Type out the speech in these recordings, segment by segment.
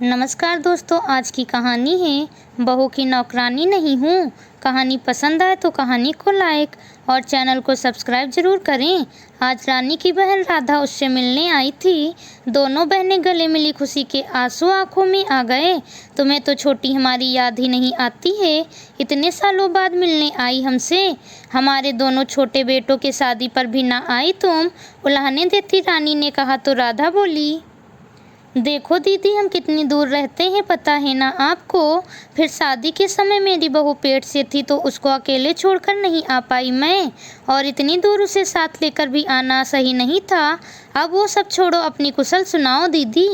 नमस्कार दोस्तों, आज की कहानी है बहू की नौकरानी नहीं हूँ। कहानी पसंद आए तो कहानी को लाइक और चैनल को सब्सक्राइब जरूर करें। आज रानी की बहन राधा उससे मिलने आई थी। दोनों बहनें गले मिली, खुशी के आंसू आंखों में आ गए। तुम्हें तो छोटी हमारी याद ही नहीं आती है, इतने सालों बाद मिलने आई हमसे। हमारे दोनों छोटे बेटों के शादी पर भी ना आई तुम, उल्हाने देती रानी ने कहा तो राधा बोली, देखो दीदी, हम कितनी दूर रहते हैं पता है ना आपको। फिर शादी के समय मेरी बहू पेट से थी तो उसको अकेले छोड़कर नहीं आ पाई मैं, और इतनी दूर उसे साथ लेकर भी आना सही नहीं था। अब वो सब छोड़ो, अपनी कुशल सुनाओ दीदी।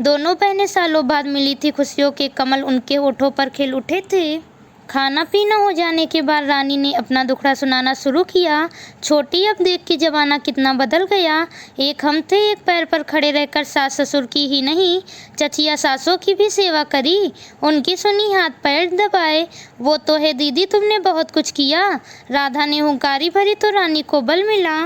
दोनों बहनें सालों बाद मिली थी, खुशियों के कमल उनके होठों पर खिल उठे थे। खाना पीना हो जाने के बाद रानी ने अपना दुखड़ा सुनाना शुरू किया। छोटी, अब देख के जमाना कितना बदल गया। एक हम थे, एक पैर पर खड़े रहकर सास ससुर की ही नहीं चचिया सासों की भी सेवा करी, उनकी सुनी, हाथ पैर दबाए। वो तो है दीदी, तुमने बहुत कुछ किया। राधा ने हुंकारी भरी तो रानी को बल मिला।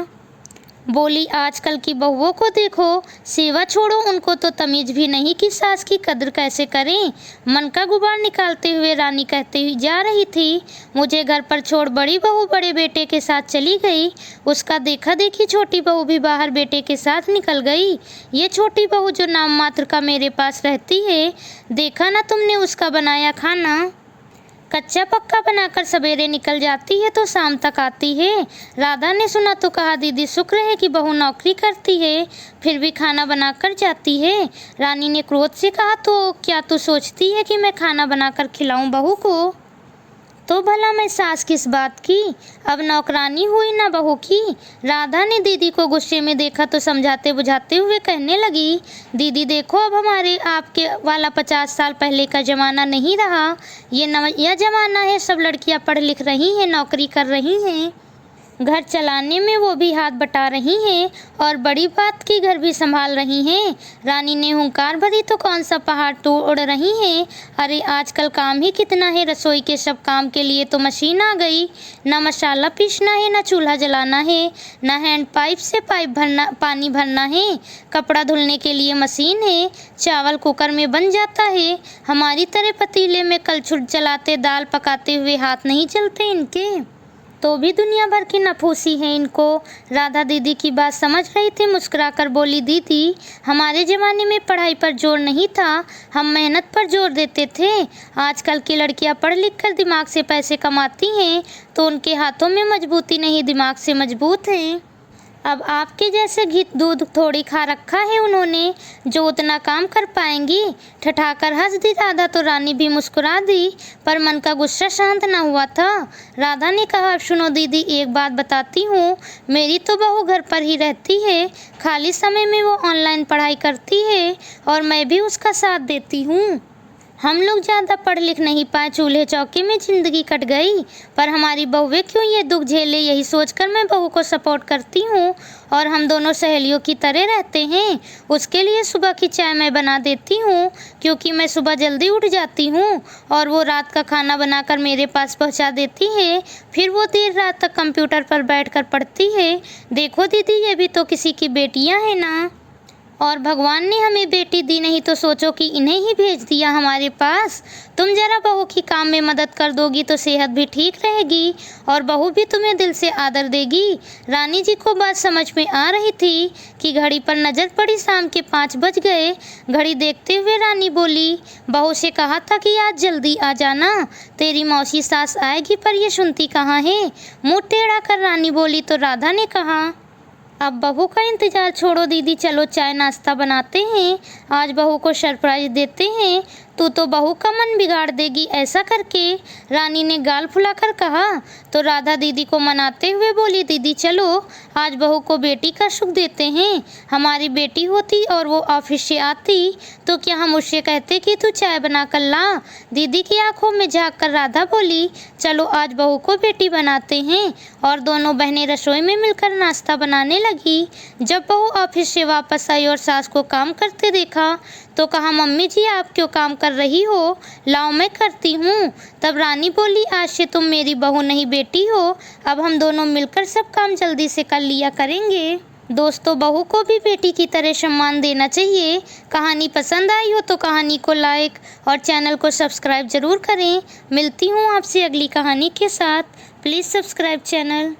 बोली, आजकल की बहुओं को देखो, सेवा छोड़ो, उनको तो तमीज भी नहीं कि सास की कद्र कैसे करें। मन का गुबार निकालते हुए रानी कहते हुए जा रही थी, मुझे घर पर छोड़ बड़ी बहू बड़े बेटे के साथ चली गई। उसका देखा देखी छोटी बहू भी बाहर बेटे के साथ निकल गई। ये छोटी बहू जो नाम मात्र का मेरे पास रहती है, देखा ना तुमने उसका बनाया खाना, कच्चा पक्का बनाकर सवेरे निकल जाती है तो शाम तक आती है। राधा ने सुना तो कहा, दीदी शुक्र है कि बहू नौकरी करती है, फिर भी खाना बनाकर जाती है। रानी ने क्रोध से कहा, तो क्या तू सोचती है कि मैं खाना बनाकर खिलाऊं बहू को? तो भला मैं सास किस बात की, अब नौकरानी हुई ना बहू की। राधा ने दीदी को गुस्से में देखा तो समझाते बुझाते हुए कहने लगी, दीदी देखो, अब हमारे आपके वाला 50 साल पहले का ज़माना नहीं रहा। ये नया ज़माना है, सब लड़कियां पढ़ लिख रही हैं, नौकरी कर रही हैं, घर चलाने में वो भी हाथ बटा रही हैं, और बड़ी बात की घर भी संभाल रही हैं। रानी ने हुंकार भरी तो कौन सा पहाड़ तोड़ रही हैं। अरे आजकल काम ही कितना है, रसोई के सब काम के लिए तो मशीन आ गई। ना मसाला पीसना है, ना चूल्हा जलाना है, ना हैंड पाइप से पानी भरना है, कपड़ा धुलने के लिए मशीन है, चावल कुकर में बन जाता है। हमारी तरह पतीले में कलछुल चलाते दाल पकाते हुए हाथ नहीं चलते इनके, तो भी दुनिया भर की नफूसी है इनको। राधा दीदी की बात समझ रही थी, मुस्कुराकर बोली, दीदी हमारे ज़माने में पढ़ाई पर जोर नहीं था, हम मेहनत पर जोर देते थे। आजकल की लड़कियां पढ़ लिख कर दिमाग से पैसे कमाती हैं, तो उनके हाथों में मजबूती नहीं, दिमाग से मजबूत हैं। अब आपके जैसे घी दूध थोड़ी खा रखा है उन्होंने, जो उतना काम कर पाएंगी। ठठाकर हंस दी राधा तो रानी भी मुस्कुरा दी, पर मन का गुस्सा शांत न हुआ था। राधा ने कहा, अब सुनो दीदी, एक बात बताती हूँ, मेरी तो बहू घर पर ही रहती है, खाली समय में वो ऑनलाइन पढ़ाई करती है और मैं भी उसका साथ देती हूँ। हम लोग ज़्यादा पढ़ लिख नहीं पाए, चूल्हे चौके में ज़िंदगी कट गई, पर हमारी बहुएं क्यों ये दुख झेले, यही सोचकर मैं बहू को सपोर्ट करती हूँ, और हम दोनों सहेलियों की तरह रहते हैं। उसके लिए सुबह की चाय मैं बना देती हूँ, क्योंकि मैं सुबह जल्दी उठ जाती हूँ, और वो रात का खाना बनाकर मेरे पास पहुँचा देती है। फिर वो देर रात तक कंप्यूटर पर बैठकर पढ़ती है। देखो दीदी, ये भी तो किसी की बेटियाँ हैं ना, और भगवान ने हमें बेटी दी, नहीं तो सोचो कि इन्हें ही भेज दिया हमारे पास। तुम जरा बहू की काम में मदद कर दोगी तो सेहत भी ठीक रहेगी, और बहू भी तुम्हें दिल से आदर देगी। रानी जी को बात समझ में आ रही थी कि घड़ी पर नज़र पड़ी, शाम के 5 बज गए। घड़ी देखते हुए रानी बोली, बहू से कहा था कि आज जल्दी आ जाना, तेरी मौसी सास आएगी, पर ये सुनती कहाँ है। मुँह टेढ़ा कर रानी बोली तो राधा ने कहा, अब बहू का इंतज़ार छोड़ो दीदी, चलो चाय नाश्ता बनाते हैं, आज बहू को सरप्राइज देते हैं। तू तो बहू का मन बिगाड़ देगी ऐसा करके, रानी ने गाल फुलाकर कहा। तो राधा दीदी को मनाते हुए बोली, दीदी चलो आज बहू को बेटी का सुख देते हैं। हमारी बेटी होती और वो ऑफिस से आती तो क्या हम उससे कहते कि तू चाय बना कर ला। दीदी की आंखों में झाँक कर राधा बोली, चलो आज बहू को बेटी बनाते हैं। और दोनों बहनें रसोई में मिलकर नाश्ता बनाने लगी। जब बहू ऑफिस से वापस आई और सास को काम करते देखा तो कहा, मम्मी जी आप क्यों काम कर रही हो, लाओ मैं करती हूँ। तब रानी बोली, आज से तुम मेरी बहू नहीं बेटी हो, अब हम दोनों मिलकर सब काम जल्दी से कर लिया करेंगे। दोस्तों, बहू को भी बेटी की तरह सम्मान देना चाहिए। कहानी पसंद आई हो तो कहानी को लाइक और चैनल को सब्सक्राइब जरूर करें। मिलती हूँ आपसे अगली कहानी के साथ। Please subscribe channel.